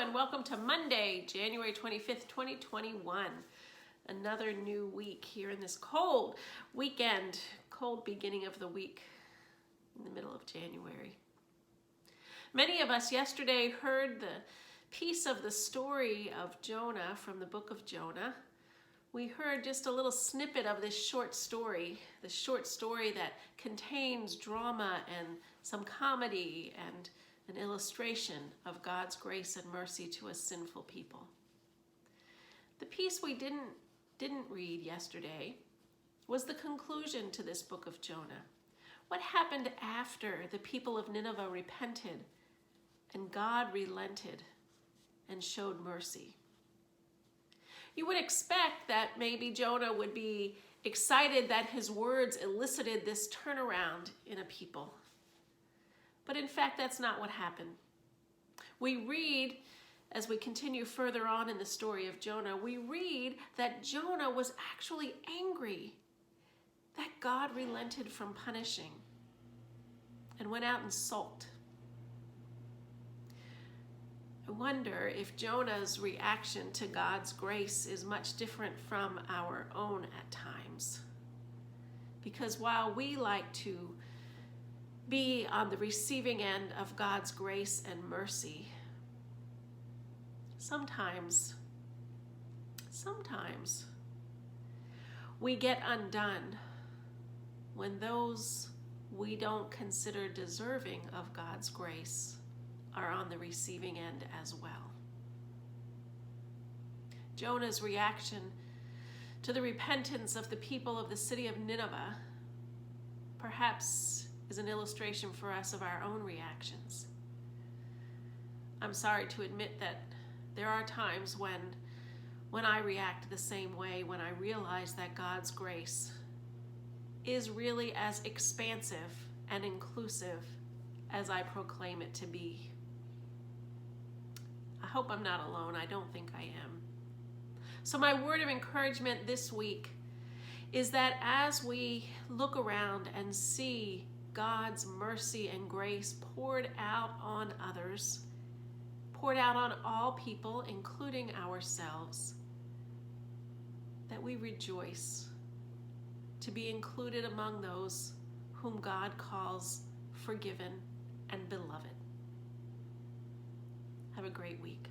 and welcome to Monday, January 25th, 2021. Another new week here in this cold weekend, cold beginning of the week in the middle of January. Many of us yesterday heard the piece of the story of Jonah from the book of Jonah. We heard just a little snippet of this short story that contains drama and some comedy and an illustration of God's grace and mercy to a sinful people. The piece we didn't read yesterday was the conclusion to this book of Jonah. What happened after the people of Nineveh repented and God relented and showed mercy? You would expect that maybe Jonah would be excited that his words elicited this turnaround in a people. But in fact, that's not what happened. We read, as we continue further on in the story of Jonah, we read that Jonah was actually angry that God relented from punishing and went out and sulked. I wonder if Jonah's reaction to God's grace is much different from our own at times. Because while we like to be on the receiving end of God's grace and mercy, sometimes we get undone when those we don't consider deserving of God's grace are on the receiving end as well. Jonah's reaction to the repentance of the people of the city of Nineveh perhaps is an illustration for us of our own reactions. I'm sorry to admit that there are times when I react the same way, when I realize that God's grace is really as expansive and inclusive as I proclaim it to be. I hope I'm not alone. I don't think I am. So my word of encouragement this week is that as we look around and see God's mercy and grace poured out on others, poured out on all people, including ourselves, that we rejoice to be included among those whom God calls forgiven and beloved. Have a great week.